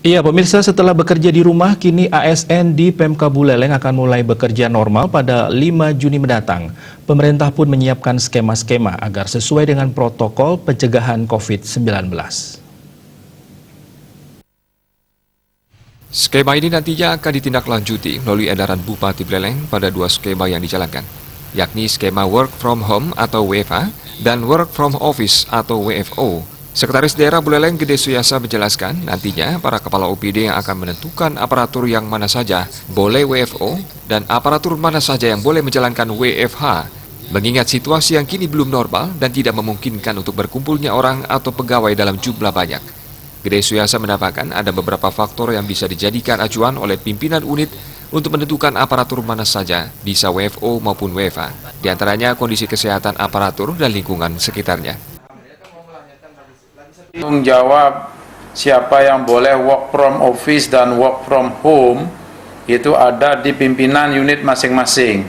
Iya, pemirsa, setelah bekerja di rumah, kini ASN di Pemkab Buleleng akan mulai bekerja normal pada 5 Juni mendatang. Pemerintah pun menyiapkan skema-skema agar sesuai dengan protokol pencegahan COVID-19. Skema ini nantinya akan ditindaklanjuti melalui edaran Bupati Buleleng pada 2 skema yang dijalankan, yakni skema Work from Home atau WFH dan Work from Office atau WFO. Sekretaris Daerah Buleleng Gede Suyasa menjelaskan nantinya para kepala OPD yang akan menentukan aparatur yang mana saja boleh WFO dan aparatur mana saja yang boleh menjalankan WFH. Mengingat situasi yang kini belum normal dan tidak memungkinkan untuk berkumpulnya orang atau pegawai dalam jumlah banyak. Gede Suyasa menambahkan ada beberapa faktor yang bisa dijadikan acuan oleh pimpinan unit untuk menentukan aparatur mana saja bisa WFO maupun WFH. Di antaranya kondisi kesehatan aparatur dan lingkungan sekitarnya. Tanggung jawab siapa yang boleh work from office dan work from home itu ada di pimpinan unit masing-masing.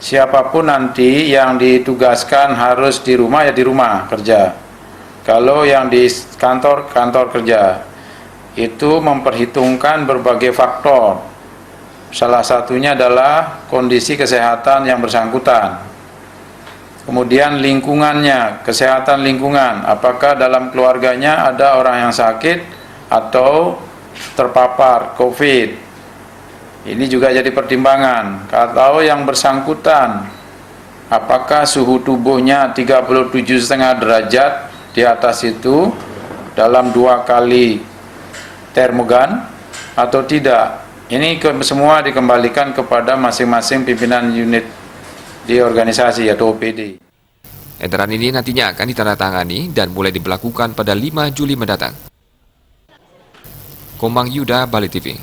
Siapapun nanti yang ditugaskan harus di rumah ya di rumah kerja. Kalau yang di kantor kerja. Itu memperhitungkan berbagai faktor. Salah satunya adalah kondisi kesehatan yang bersangkutan. Kemudian lingkungannya, kesehatan lingkungan, apakah dalam keluarganya ada orang yang sakit atau terpapar COVID. Ini juga jadi pertimbangan. Kalau yang bersangkutan, apakah suhu tubuhnya 37,5 derajat di atas itu dalam 2 kali termogan atau tidak. Ini semua dikembalikan kepada masing-masing pimpinan unit di organisasi atau OPD. Edaran ini nantinya akan ditandatangani dan mulai diberlakukan pada 5 Juli mendatang. Komang Yuda, Bali TV.